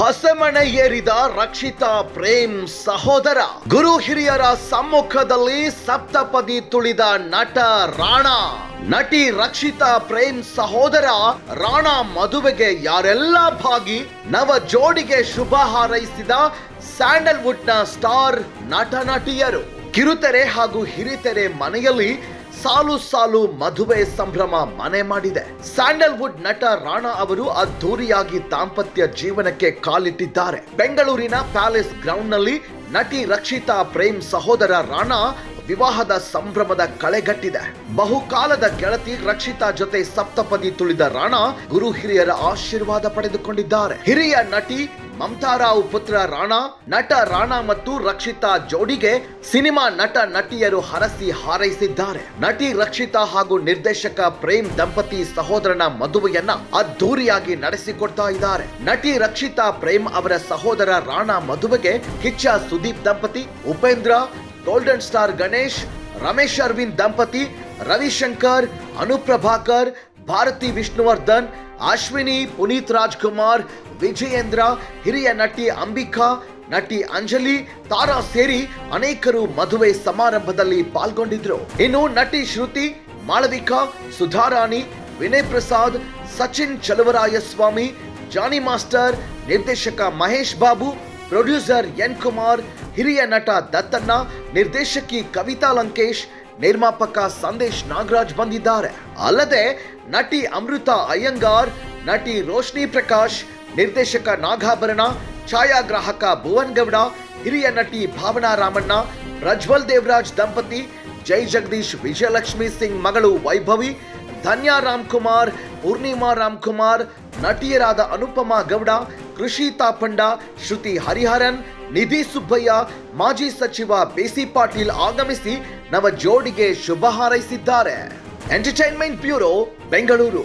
ಹಸೆಮಣೆ ಏರಿದ ರಕ್ಷಿತಾ ಪ್ರೇಮ್ ಸಹೋದರ. ಗುರು ಹಿರಿಯರ ಸಮ್ಮುಖದಲ್ಲಿ ಸಪ್ತಪದಿ ತುಳಿದ ನಟ ರಾಣಾ. ನಟಿ ರಕ್ಷಿತಾ ಪ್ರೇಮ್ ಸಹೋದರ ರಾಣಾ ಮದುವೆಗೆ ಯಾರೆಲ್ಲ ಭಾಗಿ, ನವ ಜೋಡಿಗೆ ಶುಭ ಹಾರೈಸಿದ ಸ್ಯಾಂಡಲ್ವುಡ್ ನ ಸ್ಟಾರ್ ನಟ ನಟಿಯರು. ಕಿರುತೆರೆ ಹಾಗೂ ಹಿರಿತೆರೆ ಮನೆಯಲ್ಲಿ ಸಾಲು ಸಾಲು ಮದುವೆ ಸಂಭ್ರಮ ಮನೆ ಮಾಡಿದೆ. ಸ್ಯಾಂಡಲ್ವುಡ್ ನಟ ರಾಣಾ ಅವರು ಅದ್ದೂರಿಯಾಗಿ ದಾಂಪತ್ಯ ಜೀವನಕ್ಕೆ ಕಾಲಿಟ್ಟಿದ್ದಾರೆ. ಬೆಂಗಳೂರಿನ ಪ್ಯಾಲೇಸ್ ಗ್ರೌಂಡ್ ನಲ್ಲಿ ನಟಿ ರಕ್ಷಿತಾ ಪ್ರೇಮ್ ಸಹೋದರ ರಾಣಾ ವಿವಾಹದ ಸಂಭ್ರಮದ ಕಳೆಗಟ್ಟಿದೆ. ಬಹುಕಾಲದ ಗೆಳತಿ ರಕ್ಷಿತಾ ಜೊತೆ ಸಪ್ತಪದಿ ತುಳಿದ ರಾಣಾ ಗುರು ಹಿರಿಯರ ಆಶೀರ್ವಾದ ಪಡೆದುಕೊಂಡಿದ್ದಾರೆ. ಹಿರಿಯ ನಟಿ ಮಮತಾ ರಾವ್ ಪುತ್ರ ರಾಣಾ, ನಟ ರಾಣಾ ಮತ್ತು ರಕ್ಷಿತಾ ಜೋಡಿಗೆ ಸಿನಿಮಾ ನಟ ನಟಿಯರು ಹರಸಿ ಹಾರೈಸಿದ್ದಾರೆ. ನಟಿ ರಕ್ಷಿತಾ ಹಾಗೂ ನಿರ್ದೇಶಕ ಪ್ರೇಮ್ ದಂಪತಿ ಸಹೋದರನ ಮದುವೆಯನ್ನ ಅದ್ದೂರಿಯಾಗಿ ನಡೆಸಿಕೊಡ್ತಾ ಇದ್ದಾರೆ. ನಟಿ ರಕ್ಷಿತಾ ಪ್ರೇಮ್ ಅವರ ಸಹೋದರ ರಾಣಾ ಮದುವೆಗೆ ಕಿಚ್ಚ ಸುದೀಪ್ ದಂಪತಿ, ಉಪೇಂದ್ರ, ಗೋಲ್ಡನ್ ಸ್ಟಾರ್ ಗಣೇಶ್, ರಮೇಶ್ ಅರವಿಂದ್ ದಂಪತಿ, ರವಿಶಂಕರ್, ಅನುಪ್ರಭಾಕರ್, ಭಾರತಿ ವಿಷ್ಣುವರ್ಧನ್, ಅಶ್ವಿನಿ, ಪುನೀತ್ ರಾಜ್ಕುಮಾರ್, ವಿಜಯೇಂದ್ರ, ಹಿರಿಯ ನಟಿ ಅಂಬಿಕಾ, ನಟಿ ಅಂಜಲಿ, ತಾರಾ ಸೇರಿ ಅನೇಕರು ಮದುವೆ ಸಮಾರಂಭದಲ್ಲಿ ಪಾಲ್ಗೊಂಡಿದ್ರು. ಇನ್ನು ನಟಿ ಶ್ರುತಿ, ಮಾಳವಿಕಾ, ಸುಧಾರಾಣಿ, ವಿನಯ್ ಪ್ರಸಾದ್, ಸಚಿನ್ ಚಲುವರಾಯಸ್ವಾಮಿ, ಜಾನಿ ಮಾಸ್ಟರ್, ನಿರ್ದೇಶಕ ಮಹೇಶ್ ಬಾಬು, ಪ್ರೊಡ್ಯೂಸರ್ ಎನ್ ಕುಮಾರ್, ಹಿರಿಯ ನಟ ದತ್ತಣ್ಣ, ನಿರ್ದೇಶಕಿ ಕವಿತಾ ಲಂಕೇಶ್, ನಿರ್ಮಾಪಕ ಸಂದೇಶ್ ನಾಗರಾಜ್ ಬಂದಿದ್ದಾರೆ. ಅಲ್ಲದೆ ನಟಿ ಅಮೃತ ಅಯ್ಯಂಗಾರ್, ನಟಿ ರೋಶ್ನಿ ಪ್ರಕಾಶ್, ನಿರ್ದೇಶಕ ನಾಗಾಭರಣ, ಛಾಯಾಗ್ರಾಹಕ ಭುವನ್ ಗೌಡ, ಹಿರಿಯ ನಟಿ ಭಾವನಾ ರಾಮಣ್ಣ, ಪ್ರಜ್ವಲ್ ದೇವರಾಜ್ ದಂಪತಿ, ಜೈ ಜಗದೀಶ್ ವಿಜಯಲಕ್ಷ್ಮಿ ಸಿಂಗ್ ಮಗಳು ವೈಭವಿ, ಧನ್ಯಾ ರಾಮ್ಕುಮಾರ್, ಪೂರ್ಣಿಮಾ ರಾಮ್ಕುಮಾರ್, ನಟಿಯರಾದ ಅನುಪಮಾ ಗೌಡ, ಕೃಷಿ ತಾಪಂಡ, ಶ್ರುತಿ ಹರಿಹರನ್, ನಿಧಿ ಸುಬ್ಬಯ್ಯ, ಮಾಜಿ ಸಚಿವ ಬಿಸಿ ಪಾಟೀಲ್ ಆಗಮಿಸಿ ನವ ಜೋಡಿಗೆ ಶುಭ ಹಾರೈಸಿದ್ದಾರೆ. Entertainment bureau, Bengaluru.